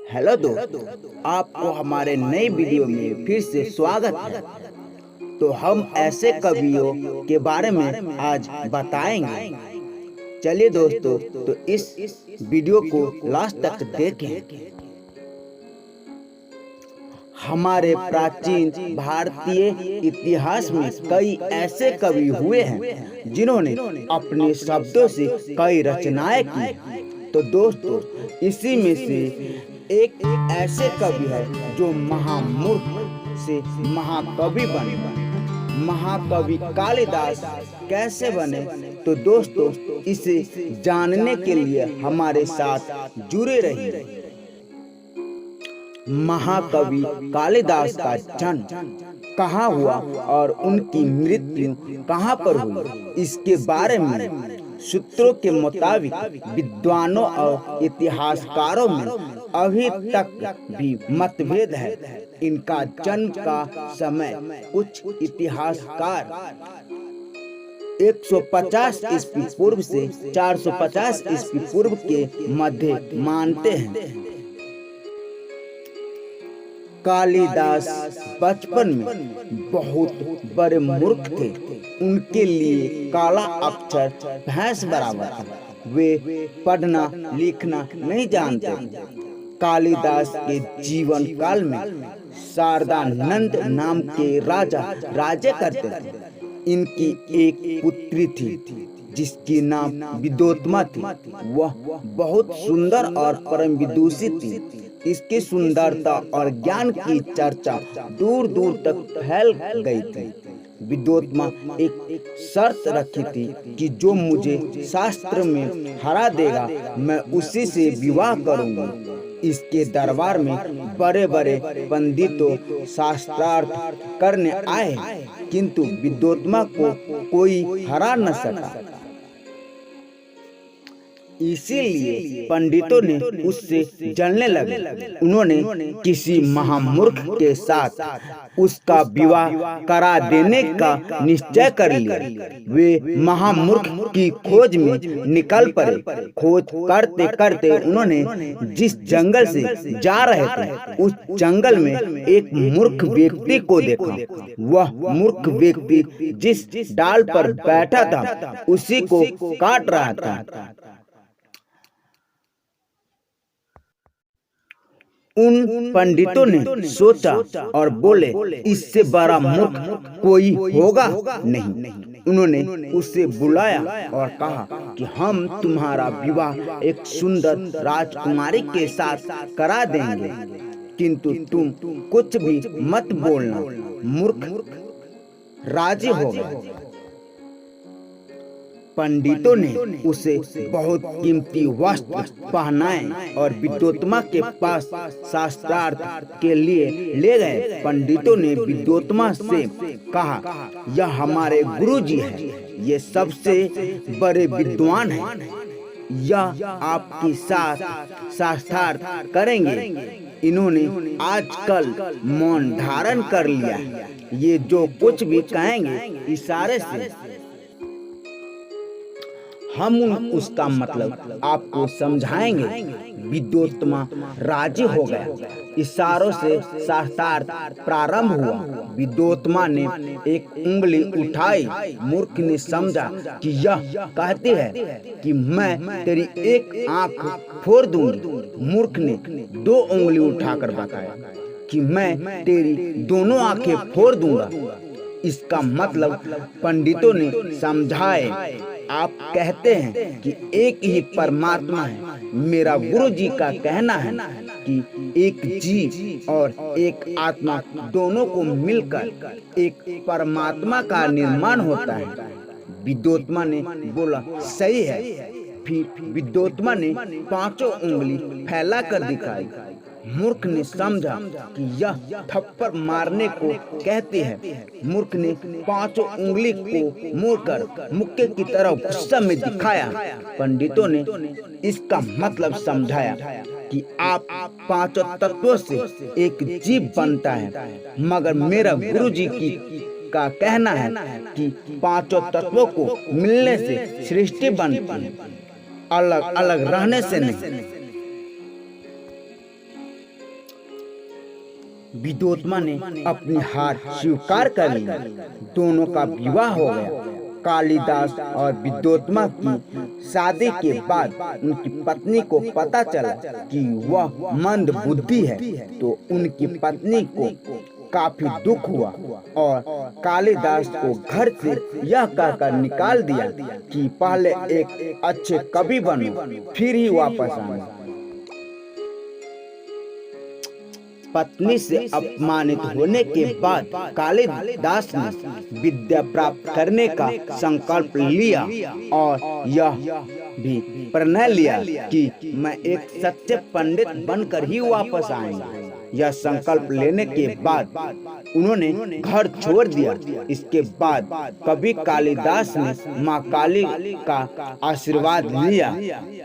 Hello दोस्तों, आपको हमारे नए वीडियो में फिर से स्वागत है। तो हम ऐसे कवियों के बारे में आज बताएंगे। चलिए दोस्तों, तो इस वीडियो को लास्ट तक देखें। हमारे प्राचीन भारतीय इतिहास में कई ऐसे कवि हुए हैं जिन्होंने अपने शब्दों से कई रचनाएं की हैं। तो दोस्तों, इसी में से एक ऐसे कवि है जो महामूर्ख से महाकवि बने। महाकवि कालिदास कैसे बने? तो दोस्तों, इसे जानने के लिए हमारे साथ जुड़े रहिए। महाकवि कालिदास का जन्म कहाँ हुआ और उनकी मृत्यु कहाँ पर हुई, इसके बारे में सूत्रों के मुताबिक विद्वानों और इतिहासकारों में अभी तक भी मतभेद है। इनका जन्म का समय कुछ इतिहासकार 150 ईस्वी पूर्व से 450 ईस्वी पूर्व के मध्य मानते हैं। कालिदास बचपन में बहुत बड़े मूर्ख थे। उनके लिए काला अक्षर भैंस बराबर था। वे पढ़ना लिखना नहीं जानते। कालिदास के जीवन काल में शारदानंद नाम के राजा राज्य करते थे। इनकी एक पुत्री थी जिसकी नाम विद्योत्मा थी। वह बहुत सुंदर और परम विदुषी थी। इसकी सुंदरता और ज्ञान की चर्चा दूर दूर तक फैल गई थी। विद्योत्मा एक शर्त रखी थी कि जो मुझे शास्त्र में हरा देगा मैं उसी से विवाह करूंगी। इसके दरबार में बड़े बड़े पंडितों शास्त्रार्थ करने आए, किंतु विद्योत्मा को कोई हरा न सका। इसीलिए पंडितों ने उससे जलने लगे। उन्होंने किसी महामूर्ख के साथ उसका विवाह करा देने का निश्चय कर लिया। वे महामूर्ख की खोज में निकल पड़े। खोज करते करते उन्होंने जिस जंगल से जा रहे थे उस जंगल में एक मूर्ख व्यक्ति को देखा। वह मूर्ख व्यक्ति जिस डाल पर बैठा था उसी को काट रहा था। उन पंडितों ने सोचा और बोले, इससे बड़ा मूर्ख कोई होगा नहीं। उन्होंने उसे बुलाया और कहा कि हम तुम्हारा विवाह एक सुंदर राजकुमारी के साथ करा देंगे, किंतु तुम कुछ भी मत बोलना। मूर्ख राजी हो गए। पंडितों ने उसे बहुत कीमती वस्त्र पहनाए और विद्योत्मा के पास शास्त्रार्थ के लिए ले गए। पंडितों ने विद्योत्मा से कहा, यह हमारे गुरुजी है, ये सबसे बड़े विद्वान हैं, यह आपके साथ शास्त्रार्थ करेंगे। इन्होंने आजकल मौन धारण कर लिया, ये जो कुछ भी कहेंगे इशारे से हम उसका मतलब आपको समझाएंगे। विद्योत्मा राजी हो गया। इशारों से शास्त्रार्थ प्रारंभ हुआ। विद्योत्मा ने एक उंगली उठाई। मूर्ख ने समझा कि यह कहती है कि मैं तेरी एक आंख फोड़ दूंगी। मूर्ख ने 2 उंगली उठाकर बताया कि मैं तेरी दोनों आंखें फोड़ दूंगा। इसका मतलब पंडितों ने समझाए, आप कहते हैं कि एक ही परमात्मा है। मेरा गुरु जी का कहना है कि एक जीव और एक आत्मा दोनों को मिलकर एक परमात्मा का निर्माण होता है। विद्योत्मा ने बोला, सही है। फिर विद्योत्मा ने 5 उंगली फैला कर दिखाई। मूर्ख ने समझा कि यह थप्पड़ मारने को कहती है। मूर्ख ने 5 उंगली को मोड़कर मुक्के की तरफ गुस्सा में दिखाया। पंडितों ने इसका मतलब समझाया कि आप 5 तत्वों से एक जीव बनता है, मगर मेरा गुरुजी का कहना है कि 5 तत्वों को मिलने से सृष्टि बनती है, अलग अलग रहने से नहीं। विद्योत्मा ने अपनी हार स्वीकार कर ली। दोनों का विवाह हो गया। कालिदास और विद्योत्मा की शादी के बाद उनकी पत्नी को पता चला कि वह मंद बुद्धि है, तो उनकी पत्नी को काफी दुख हुआ और कालिदास को घर से यह कहकर निकाल दिया कि पहले एक अच्छे कवि बनो, फिर ही वापस आना। पत्नी से अपमानित होने के बाद कालिदास ने विद्या प्राप्त करने का संकल्प लिया और यह भी प्रणय लिया कि मैं एक सच्चे पंडित बनकर ही वापस आऊंगा। यह संकल्प लेने के बाद उन्होंने घर छोड़ दिया। इसके बाद कवि कालिदास ने माँ काली का आशीर्वाद लिया,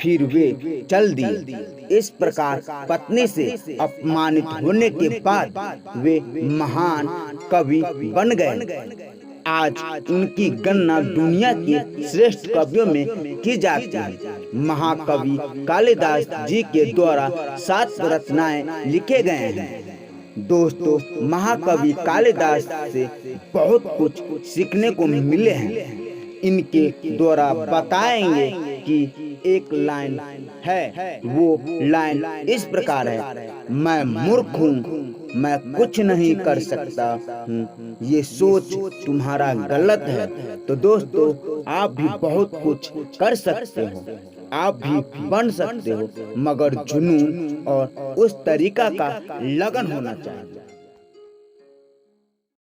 फिर वे चल दिए। इस प्रकार पत्नी से अपमानित होने के बाद वे महान कवि बन गए। आज उनकी गणना दुनिया के श्रेष्ठ कवियों में की जाती है। महाकवि कालिदास जी के द्वारा 7 रचनाएं लिखे गए हैं। दोस्तों, महाकवि कालिदास से बहुत कुछ सीखने को मिले हैं। इनके द्वारा बताएंगे कि एक लाइन है, वो लाइन इस प्रकार है, मैं मूर्ख हूँ, मैं कुछ नहीं कर सकता हूँ, ये सोच तुम्हारा गलत है। तो दोस्तों, आप भी बहुत कुछ कर सकते हो, आप भी बन सकते हो, मगर जुनून और उस तरीका का लगन होना चाहिए।